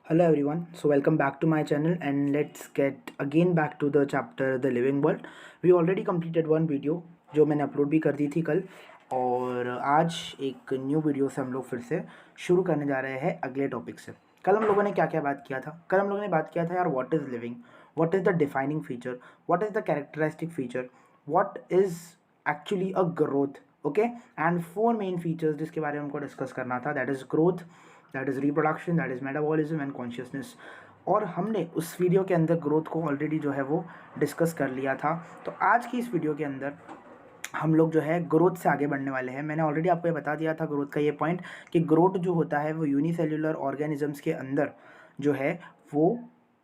Hello everyone, so welcome back to my channel and let's get again back to the chapter The Living World. We already completed one video जो मैंने upload भी कर दी थी कल, और आज एक न्यू वीडियो से हम लोग फिर से शुरू करने जा रहे हैं अगले टॉपिक से। कल हम लोगों ने क्या क्या बात किया था? कल हम लोगों ने बात किया था यार, what is living, what is the defining feature, what is the characteristic feature, what is actually a growth, okay, and four main features जिसके बारे में हमको डिस्कस करना था, that is growth, that is reproduction, that is metabolism and consciousness. और हमने उस video के अंदर ग्रोथ को ऑलरेडी जो है वो डिस्कस कर लिया था। तो आज की इस वीडियो के अंदर हम लोग जो है ग्रोथ से आगे बढ़ने वाले हैं। मैंने ऑलरेडी आपको ये बता दिया था ग्रोथ का ये पॉइंट कि ग्रोथ जो होता है वो यूनिसेल्युलर ऑर्गेनिजम्स के अंदर जो है वो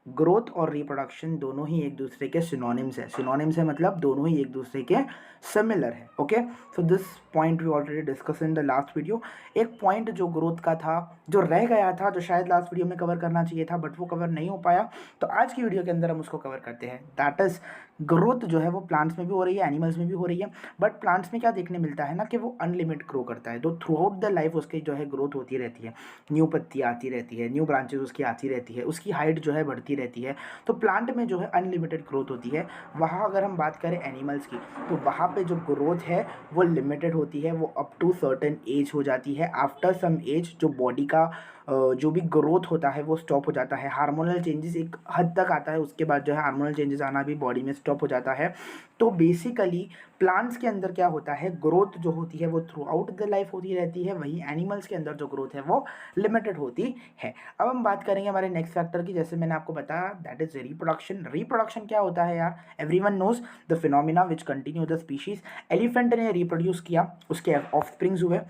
ग्रोथ और रिप्रोडक्शन दोनों ही एक दूसरे के सिनोनिम्स है। सिनोनिम्स है मतलब दोनों ही एक दूसरे के सिमिलर है। Okay, so this point we already discuss in the last video. एक पॉइंट जो ग्रोथ का था, जो रह गया था, जो शायद लास्ट वीडियो में कवर करना चाहिए था बट वो कवर नहीं हो पाया, तो आज की वीडियो के अंदर हम उसको कवर करते हैं। दैट इज ग्रोथ जो है वो प्लांट्स में भी हो रही है, एनिमल्स में भी हो रही है, बट प्लांट्स में क्या देखने मिलता है ना कि वो अनलिमिटेड ग्रो करता है। तो थ्रू आउट द लाइफ उसकी जो है ग्रोथ होती रहती है, न्यू पत्ती आती रहती है, न्यू ब्रांचेस उसकी आती रहती है, उसकी हाइट जो है बढ़ती रहती है। तो प्लांट में जो है अनलिमिटेड ग्रोथ होती है। वहाँ अगर हम बात करें एनिमल्स की, तो वहाँ पे जो ग्रोथ है वो लिमिटेड होती है, वो अप टू सर्टेन एज हो जाती है। आफ्टर सम एज जो बॉडी का जो भी ग्रोथ होता है वो स्टॉप हो जाता है। हार्मोनल चेंजेस एक हद तक आता है, उसके बाद जो है हार्मोनल चेंजेस आना भी बॉडी में स्टॉप हो जाता है। तो बेसिकली प्लांट्स के अंदर क्या होता है, ग्रोथ जो होती है वो थ्रू आउट द लाइफ होती रहती है, वहीं एनिमल्स के अंदर जो ग्रोथ है वो लिमिटेड होती है। अब हम बात करेंगे हमारे नेक्स्ट फैक्टर की, जैसे मैंने आपको बताया, दैट इज रिप्रोडक्शन। रिप्रोडक्शन क्या होता है यार? Everyone knows the phenomena which continue the species. Elephant ने रिप्रोड्यूस किया, उसके ऑफस्प्रिंग्स हुए,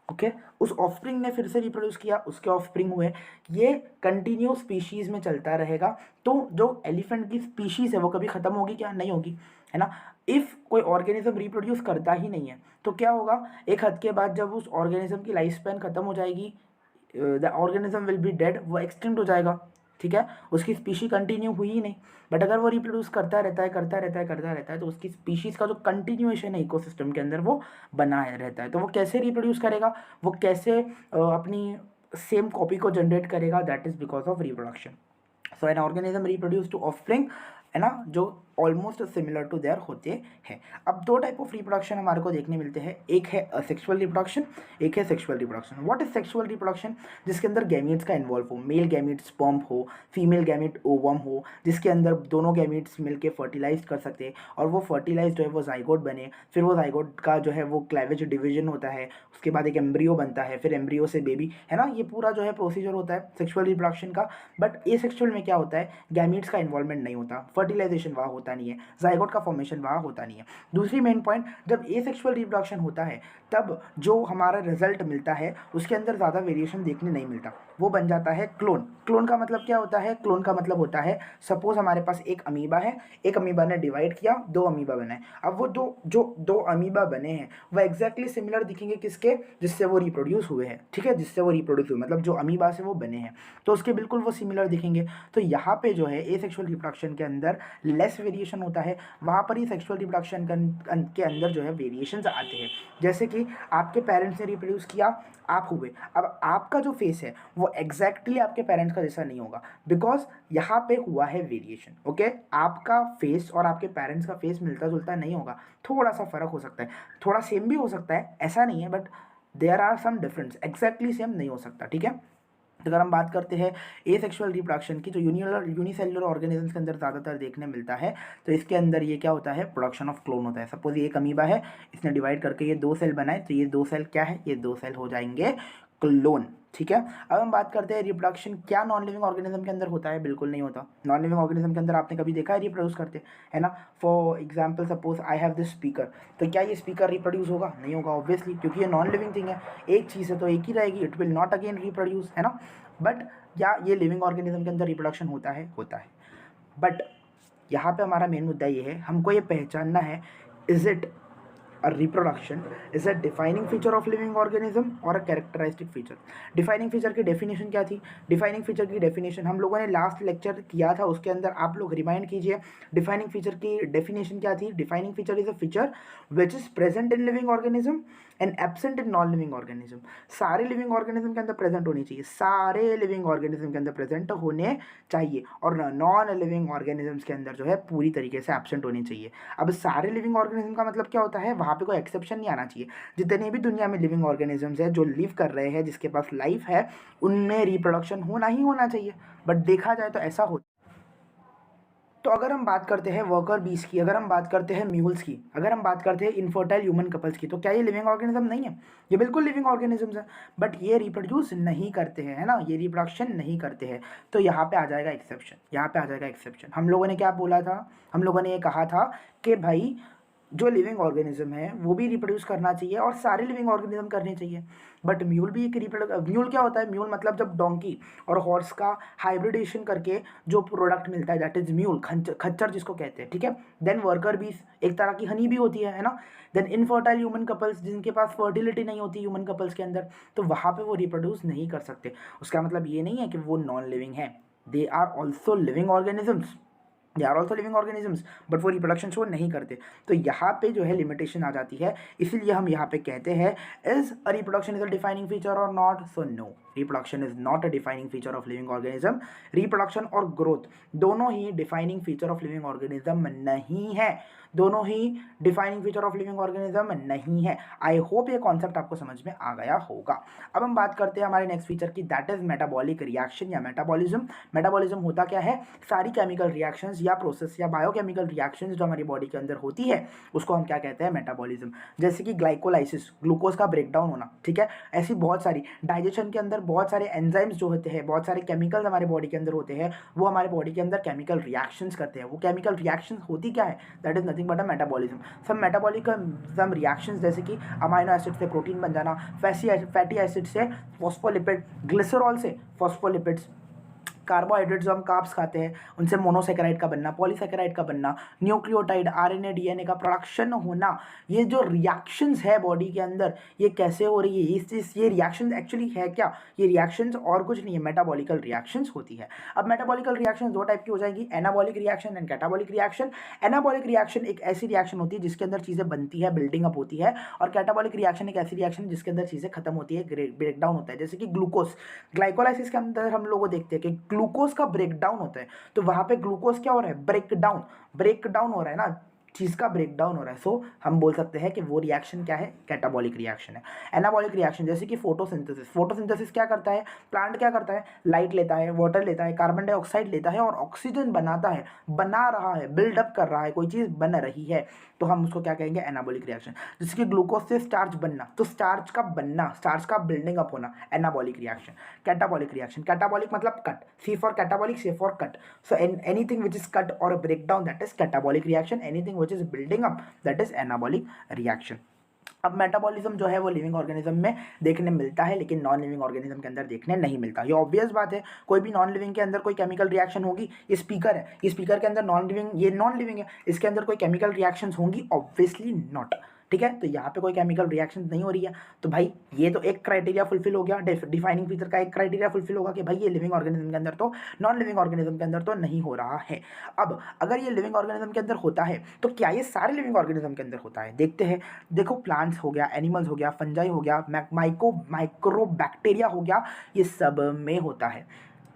ओके, उस ऑफस्प्रिंग ने फिर से रिप्रोड्यूस किया, उसके ऑफस्प्रिंग हुए, ये कंटिन्यू स्पीशीज में चलता रहेगा। तो जो एलिफेंट की स्पीशीज है वो कभी खत्म होगी क्या? नहीं होगी, है ना। इफ कोई ऑर्गेनिज्म रिप्रोड्यूस करता ही नहीं है तो क्या होगा, एक हद के बाद जब उस ऑर्गेनिज्म की लाइफ स्पैन खत्म हो जाएगी, the organism will be dead, वो एक्सटिंक्ट हो जाएगा, ठीक है, उसकी स्पीशी कंटिन्यू हुई ही नहीं। बट अगर वो रिप्रोड्यूस करता रहता है, करता रहता है, करता रहता है, तो उसकी स्पीशीज़ का जो कंटिन्यूएशन है इकोसिस्टम के अंदर वो बना रहता है। तो वो कैसे रिप्रोड्यूस करेगा, वो कैसे अपनी सेम कॉपी को जनरेट करेगा? That is because of reproduction. So an organism reproduce to offspring, है ना, जो ऑलमोस्ट सिमिलर टू देयर होते हैं। अब दो टाइप ऑफ रिप्रोडक्शन हमारे को देखने मिलते हैं, एक है असेक्सुअल रिप्रोडक्शन, एक है sexual reproduction. What is sexual reproduction? जिसके अंदर गैमीट्स का इन्वॉल्व हो, मेल गैमीट स्पर्म हो, फीमेल गैमीट ओवम हो, जिसके अंदर दोनों गैमीट्स मिलके फर्टिलाइज कर सकते हैं और वो फर्टिलाइज जो है वो जाइगोट बने, फिर वो जाइगोट का जो है वो क्लैवेज डिवीजन होता है, उसके बाद एक एम्ब्रियो बनता है, फिर एम्ब्रियो से बेबी, है ना। ये पूरा जो है प्रोसीजर होता है सेक्सुअल रिप्रोडक्शन का। बट एसेक्सुअल में क्या होता है, गैमीट्स का इन्वॉल्वमेंट नहीं होता, फर्टिलाइजेशन वहाँ होता नहीं है, जाइगोट का फॉर्मेशन वहाँ होता नहीं है। दूसरी मेन पॉइंट, जब एसेक्सुअल रिप्रोडक्शन होता है तब जो हमारा रिजल्ट मिलता है उसके अंदर ज़्यादा वेरिएशन देखने नहीं मिलता, वो बन जाता है क्लोन। क्लोन का मतलब क्या होता है? क्लोन का मतलब होता है, सपोज हमारे पास एक अमीबा है, एक अमीबा ने डिवाइड किया, दो अमीबा बनाए। अब वो दो अमीबा बने हैं वो एग्जैक्टली सिमिलर दिखेंगे किसके? जिससे वो रिप्रोड्यूस हुए हैं, ठीक है, जिससे वो रिप्रोड्यूस हुए मतलब जो अमीबा से वो बने हैं, तो उसके बिल्कुल वो सिमिलर दिखेंगे। तो यहाँ पे जो है एसेक्सुअल रिप्रोडक्शन के अंदर लेस वेरिएशन होता है, वहाँ पर ही सेक्सुअल रिप्रोडक्शन के अंदर जो है वेरिएशंस आते हैं। जैसे कि आपके पेरेंट्स ने रिप्रोड्यूस किया, आप हुए, अब आपका जो फेस है वो एग्जैक्टली आपके पेरेंट्स का जैसा नहीं होगा, बिकॉज यहाँ पे हुआ है वेरिएशन, ओके। आपका फेस और आपके पेरेंट्स का फेस मिलता जुलता नहीं होगा, थोड़ा सा फर्क हो सकता है, थोड़ा सेम भी हो सकता है, ऐसा नहीं है, but there are some difference, exactly same नहीं हो सकता, ठीक है। तो अगर हम बात करते हैं एसेक्सुअल रिप्रोडक्शन की, जो यूनिसेल्युलर ऑर्गेनिजम्स के अंदर ज़्यादातर देखने मिलता है, तो इसके अंदर ये क्या होता है, प्रोडक्शन ऑफ क्लोन होता है। सपोज ये एक अमीबा है, इसने डिवाइड करके ये दो सेल बनाए, तो ये दो सेल क्या है, ये दो सेल हो जाएंगे क्लोन, ठीक है। अब हम बात करते हैं रिप्रोडक्शन क्या नॉन लिविंग ऑर्गेनिज्म के अंदर होता है? बिल्कुल नहीं होता। नॉन लिविंग ऑर्गेनिज्म के अंदर आपने कभी देखा है रिप्रोड्यूस करते, है ना। For example suppose I have this speaker, तो क्या ये स्पीकर रिप्रोड्यूस होगा? नहीं होगा ऑब्वियसली, क्योंकि ये नॉन लिविंग थिंग है, एक चीज़ है तो एक ही रहेगी, it will not again reproduce, है ना। बट क्या ये लिविंग ऑर्गेनिज्म के अंदर रिप्रोडक्शन होता है? होता है। बट यहाँ पे हमारा मेन मुद्दा ये है, हमको ये पहचानना है, is it a reproduction is a defining feature of living organism or a characteristic feature. defining feature की definition क्या थी? defining feature की definition हम लोगों ने last lecture किया था, उसके अंदर आप लोग remind कीजिए defining feature की definition क्या थी? defining feature is a feature which is present in living organism and absent in non living organism. सारे लिविंग ऑर्गेनिज्म के अंदर प्रेजेंट होनी चाहिए, सारे लिविंग ऑर्गेनिज्म के अंदर प्रेजेंट होने चाहिए, और नॉन लिविंग ऑर्गेनिजम्स के अंदर जो है पूरी तरीके से एब्सेंट होनी चाहिए। अब सारे लिविंग ऑर्गेनिज्म का मतलब क्या होता है? वहाँ पे कोई एक्सेप्शन नहीं आना चाहिए। जितने भी दुनिया में लिविंग ऑर्गेनिजम्स है जो लिव कर रहे हैं, जिसके पास लाइफ है, उनमें रिप्रोडक्शन होना ही होना चाहिए। बट देखा जाए तो ऐसा होता। तो अगर हम बात करते हैं वर्कर बीस की, अगर हम बात करते हैं म्यूल्स की, अगर हम बात करते हैं इनफर्टाइल ह्यूमन कपल्स की, तो क्या ये लिविंग ऑर्गेनिज्म नहीं है? ये बिल्कुल लिविंग ऑर्गेनिजम्स है, बट ये रिप्रोड्यूस नहीं करते हैं, है ना, ये रिप्रोडक्शन नहीं करते हैं। तो यहाँ पे आ जाएगा एक्सेप्शन, यहाँ पे आ जाएगा एक्सेप्शन। हम लोगों ने क्या बोला था? हम लोगों ने ये कहा था कि भाई जो लिविंग ऑर्गेनिज्म है वो भी रिप्रोड्यूस करना चाहिए और सारे लिविंग ऑर्गेनिज्म करने चाहिए। बट म्यूल भी एक म्यूल क्या होता है? म्यूल मतलब जब डोंकी और हॉर्स का हाइब्रिडेशन करके जो प्रोडक्ट मिलता है, दैट इज म्यूल, खच्चर जिसको कहते हैं, ठीक है। देन वर्कर बीस एक तरह की हनी भी होती है ना। देन इनफर्टाइल ह्यूमन कपल्स, जिनके पास फर्टिलिटी नहीं होती ह्यूमन कपल्स के अंदर, तो वहाँ पे वो रिप्रोड्यूस नहीं कर सकते। उसका मतलब ये नहीं है कि वो नॉन लिविंग है, they are also living organisms, they are also living organisms, but वो रिप्रोडक्शन शो नहीं करते। तो यहाँ पे जो है लिमिटेशन आ जाती है, इसीलिए हम यहाँ पे कहते हैं is a reproduction is a defining feature और not? So no, reproduction is not a defining feature of living organism. Reproduction और ग्रोथ दोनों ही defining feature of living organism नहीं है, दोनों ही defining feature of living organism नहीं है। आई होप ये कॉन्सेप्ट आपको समझ में आ गया होगा। अब हम बात करते हैं हमारे नेक्स्ट फीचर की, दैट इज मेटाबॉलिक रिएक्शन या मेटाबॉलिज्म। मेटाबॉलिज्म होता क्या है? सारी केमिकल रिएक्शंस या प्रोसेस या बायोकेमिकल रिएक्शंस जो हमारी बॉडी के अंदर होती है, उसको हम क्या कहते हैं? मेटाबॉलिज्म। जैसे कि ग्लाइकोलाइसिस, ग्लूकोज का ब्रेकडाउन होना, ठीक है। ऐसी बहुत सारी डाइजेशन के अंदर बहुत सारे एंजाइम्स जो होते हैं, बहुत सारे केमिकल्स हमारे बॉडी के अंदर होते हैं, वो हमारे बॉडी के अंदर केमिकल रिएक्शंस करते हैं। वो केमिकल रिएक्शंस होती क्या है? That is nothing but a metabolism. सब मेटाबॉलिज्म रिएक्शंस, जैसे कि अमाइनो एसिड से प्रोटीन बन जाना, फैटी एसिड से फॉस्फोलिपिड, ग्लिसरॉल से फॉस्फोलिपिड्स, कार्बोहाइड्रेट जो हम कार्ब्स खाते हैं उनसे मोनोसेकेराइड का बनना, पॉलीसेकेराइड का बनना, न्यूक्लियोटाइड, आरएनए, डीएनए का प्रोडक्शन होना, ये जो रिएक्शंस है बॉडी के अंदर, ये कैसे हो रही है? ये रिएक्शंस एक्चुअली है क्या? ये रिएक्शंस और कुछ नहीं है, मेटाबॉलिकल रिएक्शंस होती है। अब मेटाबॉलिकल रिएक्शंस दो टाइप की हो जाएगी, anabolic reaction and catabolic reaction. Anabolic reaction एक ऐसी रिएक्शन होती है जिसके अंदर चीज़ें बनती है, बिल्डिंग अप होती है, और कैटाबॉलिक रिएक्शन एक ऐसी रिएक्शन जिसके अंदर चीज़ें खत्म होती है, ब्रेकडाउन होता है। जैसे कि ग्लूकोज, ग्लाइकोलाइसिस के अंदर हम लोग देखते हैं कि ग्लूकोज का ब्रेकडाउन होता है, तो वहां पे ग्लूकोज क्या हो रहा है? ब्रेकडाउन हो रहा है ना, चीज का ब्रेकडाउन हो रहा है। सो हम बोल सकते हैं कि वो रिएक्शन क्या है? कैटाबॉलिक रिएक्शन है। एनाबॉलिक रिएक्शन, जैसे कि फोटोसिंथेसिस, फोटोसिंथेसिस क्या करता है? प्लांट क्या करता है? लाइट लेता है, वाटर लेता है, कार्बन डाइऑक्साइड लेता है और ऑक्सीजन बनाता है, बना रहा है, बिल्डअप कर रहा है, कोई चीज बन रही है, तो हम उसको क्या कहेंगे? Anabolic reaction. जैसे कि ग्लूकोज से स्टार्च बनना, तो स्टार्च का बनना, स्टार्च का बिल्डिंग अप होना, anabolic reaction. Catabolic reaction, catabolic मतलब cut, C for catabolic, C for cut. So anything which is cut और breakdown, that is catabolic reaction. Anything which is building up, that is anabolic reaction. अब metabolism जो है वो living organism में देखने मिलता है, लेकिन नॉन लिविंग ऑर्गेनिज्म के अंदर देखने नहीं मिलता। ये ऑब्वियस बात है, कोई भी नॉन लिविंग के अंदर कोई केमिकल रिएक्शन होगी। ये स्पीकर है, ये स्पीकर के अंदर नॉन लिविंग, ये नॉन लिविंग है, इसके अंदर कोई केमिकल रिएक्शन होंगी? ऑब्वियसली नॉट, ठीक है। तो यहाँ पे कोई केमिकल रिएक्शन नहीं हो रही है, तो भाई ये तो एक क्राइटेरिया फुलफिल हो गया, डिफाइनिंग फीचर का एक क्राइटेरिया फुलफिल होगा कि भाई ये लिविंग ऑर्गेनिज्म के अंदर तो, नॉन लिविंग ऑर्गेनिज्म के अंदर तो नहीं हो रहा है। अब अगर ये लिविंग ऑर्गेनिज्म के अंदर होता है, तो क्या ये सारे लिविंग ऑर्गेनिज्म के अंदर होता है? देखते हैं। देखो, प्लांट्स हो गया, एनिमल्स हो गया, फंजाई हो गया, माइक्रो बैक्टीरिया हो गया, ये सब में होता है,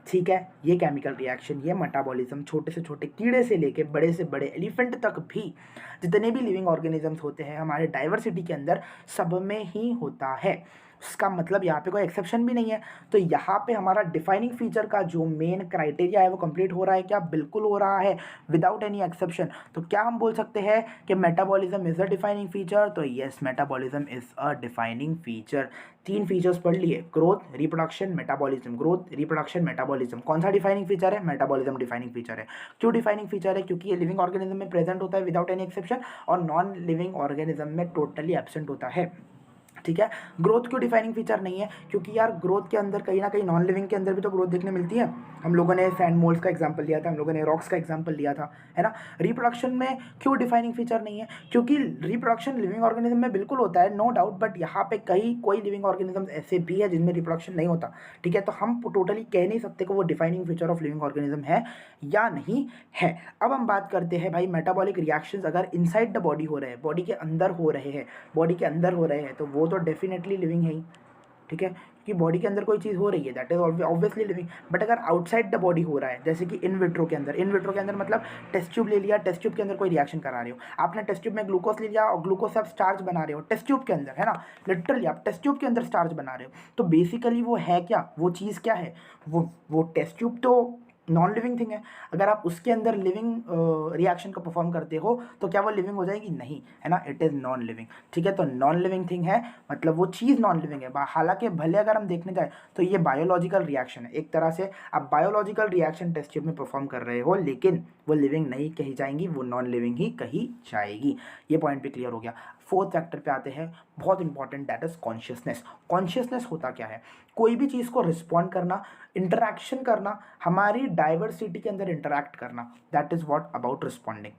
ठीक है। ये केमिकल रिएक्शन, ये मेटाबॉलिज्म, छोटे से छोटे कीड़े से लेके बड़े से बड़े एलिफेंट तक भी, जितने भी लिविंग ऑर्गेनिजम्स होते हैं हमारे डाइवर्सिटी के अंदर, सब में ही होता है। उसका मतलब यहाँ पे कोई एक्सेप्शन भी नहीं है। तो यहाँ पे हमारा डिफाइनिंग फीचर का जो मेन क्राइटेरिया है वो कंप्लीट हो रहा है क्या? बिल्कुल हो रहा है, विदाउट एनी एक्सेप्शन। तो क्या हम बोल सकते हैं कि metabolism is a defining feature? तो yes, metabolism is a defining feature. 3 features पढ़ लिए, growth, reproduction, metabolism. Growth, reproduction, metabolism. कौन सा डिफाइनिंग फीचर है? मेटाबॉलिज्म डिफाइनिंग फीचर है। क्यों डिफाइनिंग फीचर है? क्योंकि ये लिविंग ऑर्गेनिज्म में प्रेजेंट होता है विदाउट एनी एक्सेप्शन, और नॉन लिविंग ऑर्गेनिज्म में टोटली एब्सेंट होता है। ठीक है। ग्रोथ क्यों डिफाइनिंग फीचर नहीं है? क्योंकि यार ग्रोथ के अंदर कहीं ना कहीं नॉन लिविंग के अंदर भी तो ग्रोथ देखने मिलती है। हम लोगों ने सैंड मोल्ड्स का एग्जांपल लिया था, हम लोगों ने रॉक्स का एग्जांपल लिया था, है ना। रिप्रोडक्शन में क्यों डिफाइनिंग फीचर नहीं है? क्योंकि रिप्रोडक्शन लिविंग ऑर्गेनिज्म में बिल्कुल होता है, नो डाउट, बट यहाँ पे कहीं कोई लिविंग ऑर्गेनिज्म ऐसे भी है जिनमें रिप्रोडक्शन नहीं होता, ठीक है। तो हम टोटली कह नहीं सकते कि वो defining feature of living organism है या नहीं है। अब हम बात करते हैं भाई, मेटाबॉलिक रिएक्शंस अगर इनसाइड द बॉडी हो रहे हैं, बॉडी के अंदर हो रहे हैं, बॉडी के अंदर हो रहे हैं, तो वो तो डेफिनेटली लिविंग है ही, ठीक है। क्योंकि बॉडी के अंदर कोई चीज़ हो रही है, that is obviously living. But अगर आउटसाइड द बॉडी हो रहा है, जैसे कि इन विट्रो के अंदर, इन विट्रो के अंदर मतलब टेस्ट ट्यूब ले लिया, टेस्ट ट्यूब के अंदर कोई रिएक्शन करा रहे हो, आपने टेस्ट ट्यूब में ग्लूकोज ले लिया और ग्लूकोज से आप स्टार्च बना रहे हो टेस्ट ट्यूब के अंदर, है ना। लिटरली आप टेस्ट ट्यूब के अंदर स्टार्च बना रहे हो, तो बेसिकली वो है क्या, वो चीज़ क्या है, वो टेस्ट ट्यूब तो नॉन लिविंग थिंग है। अगर आप उसके अंदर लिविंग रिएक्शन को परफॉर्म करते हो तो क्या वो लिविंग हो जाएगी? नहीं, है ना, इट इज़ नॉन लिविंग, ठीक है। तो नॉन लिविंग थिंग है, मतलब वो चीज़ नॉन लिविंग है। हालांकि भले अगर हम देखने जाए तो ये बायोलॉजिकल रिएक्शन है, एक तरह से आप बायोलॉजिकल रिएक्शन टेस्ट ट्यूब में परफॉर्म कर रहे हो, लेकिन वो लिविंग नहीं कही जाएंगी, वो नॉन लिविंग ही कही जाएगी। ये पॉइंट भी क्लियर हो गया। फोर्थ फैक्टर पे आते हैं, बहुत important, that is consciousness. Consciousness होता क्या है? कोई भी चीज़ को रिस्पॉन्ड करना, इंटरैक्शन करना, हमारी डाइवर्सिटी के अंदर इंटरैक्ट करना, that is what about responding,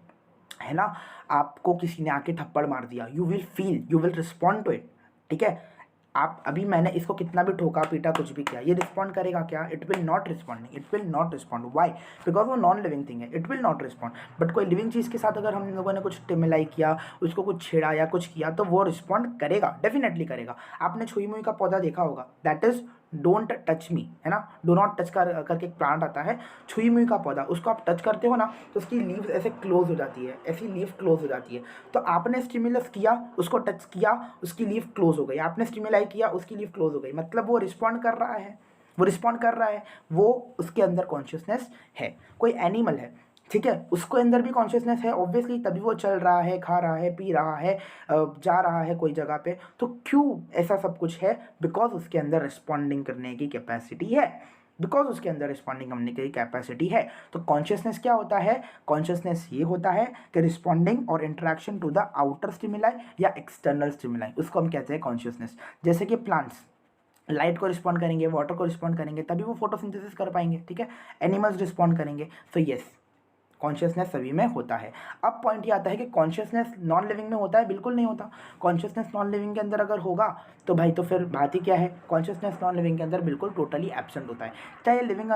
है ना। आपको किसी ने आके थप्पड़ मार दिया, you will feel, you will respond to it, ठीक है। आप अभी मैंने इसको कितना भी ठोका पीटा कुछ भी किया, ये रिस्पॉन्ड करेगा क्या? It will not responding, it will not respond. Why? Because वो नॉन लिविंग थिंग है, it will not respond. But कोई लिविंग चीज़ के साथ अगर हम लोगों ने कुछ स्टिमुलाई किया, उसको कुछ छेड़ा या कुछ किया, तो वो रिस्पॉन्ड करेगा, डेफिनेटली करेगा। आपने छुई मुई का पौधा देखा होगा, that is don't touch me, है ना, डो नॉट टच करके एक प्लांट आता है, छुई मुई का पौधा, उसको आप टच करते हो ना तो उसकी लीव्स ऐसे क्लोज हो जाती है, ऐसी लीव क्लोज हो जाती है। तो आपने स्टिमुलस किया, उसको टच किया, उसकी लीव क्लोज हो गई, आपने स्टिमुलाई किया, उसकी लीव क्लोज हो गई, मतलब वो रिस्पॉन्ड कर रहा है, वो रिस्पॉन्ड कर रहा है, वो उसके अंदर कॉन्शियसनेस है। कोई एनिमल है, ठीक है, उसके अंदर भी कॉन्शियसनेस है ऑब्वियसली, तभी वो चल रहा है, खा रहा है, पी रहा है, जा रहा है कोई जगह पे। तो क्यों ऐसा सब कुछ है? बिकॉज उसके अंदर रिस्पॉन्डिंग करने की कैपेसिटी है, बिकॉज उसके अंदर रिस्पॉन्डिंग करने की कैपेसिटी है। तो कॉन्शियसनेस क्या होता है? कॉन्शियसनेस ये होता है कि रिस्पॉन्डिंग और interaction to the outer stimuli या एक्सटर्नल स्टिमुलाई, उसको हम कहते हैं कॉन्शियसनेस। जैसे कि प्लांट्स लाइट को रिस्पॉन्ड करेंगे, वाटर को रिस्पॉन्ड करेंगे, तभी वो फोटोसिंथेसिस कर पाएंगे, ठीक है। एनिमल्स रिस्पॉन्ड करेंगे, तो यस, कॉन्शियसनेस सभी में होता है। अब पॉइंट ये आता है कि कॉन्शियसनेस नॉन लिविंग में होता है? बिल्कुल नहीं होता। कॉन्शियसनेस नॉन लिविंग के अंदर अगर होगा तो भाई तो फिर बात ही क्या है? कॉन्शियसनेस नॉन लिविंग के अंदर बिल्कुल टोटली एब्सेंट होता है। चाहे लिविंग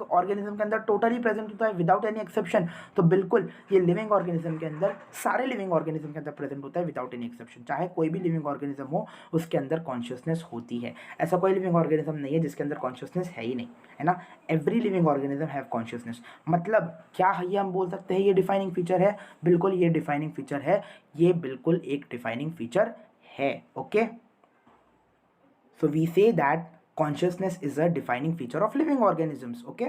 ऑर्गेनिज्म के अंदर टोटली प्रेजेंट होता है विदाउट एनी एक्सेप्शन, तो बिल्कुल ये लिविंग ऑर्गेनिज्म के अंदर, सारे लिविंग ऑर्गेनिज्म के अंदर प्रेजेंट होता है विदाउट एनी एक्सेप्शन। चाहे कोई भी लिविंग ऑर्गेनिज्म हो, उसके अंदर कॉन्शियसनेस होती है। ऐसा कोई लिविंग ऑर्गेनिज्म नहीं है जिसके अंदर कॉन्शियसनेस है ही नहीं, है ना। Every living organism have consciousness. मतलब क्या है ये? हम बोल सकते हैं ये डिफाइनिंग फीचर है? बिल्कुल ये डिफाइनिंग फीचर है, ये बिल्कुल एक डिफाइनिंग फीचर है। Okay, so we say that consciousness is a defining feature of living organisms. Okay,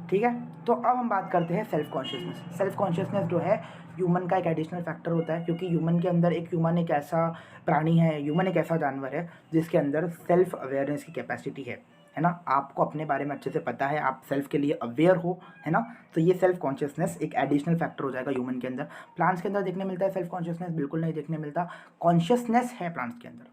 ठीक है। तो अब हम बात करते हैं सेल्फ कॉन्शियसनेस। सेल्फ कॉन्शियसनेस जो है ह्यूमन का एक एडिशनल फैक्टर होता है, क्योंकि ह्यूमन के अंदर ह्यूमन एक ऐसा प्राणी है, ह्यूमन एक ऐसा जानवर है जिसके अंदर सेल्फ अवेयरनेस की कैपेसिटी है ना। आपको अपने बारे में अच्छे से पता है, आप सेल्फ के लिए अवेयर हो, है ना। तो ये सेल्फ कॉन्शियसनेस एक एडिशनल फैक्टर हो जाएगा ह्यूमन के अंदर। प्लांट्स के अंदर देखने मिलता है सेल्फ कॉन्शियसनेस? बिल्कुल नहीं देखने मिलता। कॉन्शियसनेस है प्लांट्स के अंदर,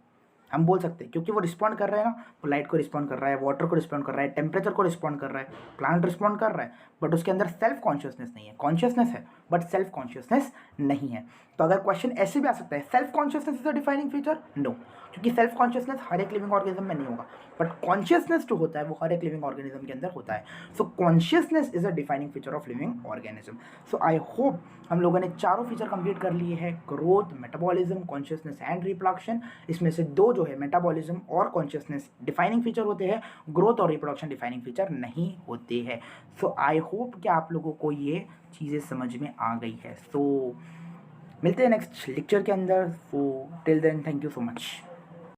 हम बोल सकते हैं, क्योंकि वो रिस्पॉन्ड कर रहे हैं ना, वो लाइट को रिस्पॉन्ड कर रहा है, वाटर को रिस्पॉन्ड कर रहा है, टेम्परेचर को रिस्पॉन्ड कर रहा है, प्लांट रिस्पॉन्ड कर रहा है, बट उसके अंदर सेल्फ कॉन्शियसनेस नहीं है। कॉन्शियसनेस है बट सेल्फ कॉन्शियसनेस नहीं है। तो अगर क्वेश्चन ऐसे भी आ सकता है, self consciousness is a defining feature? No, क्योंकि सेल्फ कॉन्शियसनेस हर एक लिविंग ऑर्गेनिज्म में नहीं होगा, बट कॉन्शियसनेस जो होता है वो हर एक लिविंग ऑर्गेनिज्म के अंदर होता है। सो consciousness is a defining feature of living organism. So I hope हम लोगों ने चारों फीचर कंप्लीट कर लिए हैं, growth, metabolism, consciousness and reproduction. इसमें से दो जो है मेटाबॉलिज्म और कॉन्शियसनेस डिफाइनिंग फीचर होते हैं, ग्रोथ और रिप्रोडक्शन डिफाइनिंग फीचर नहीं होते हैं। सो आई होप कि आप लोगों को ये चीज़ें समझ में आ गई है। सो मिलते हैं नेक्स्ट लेक्चर के अंदर। So till then, thank you so much.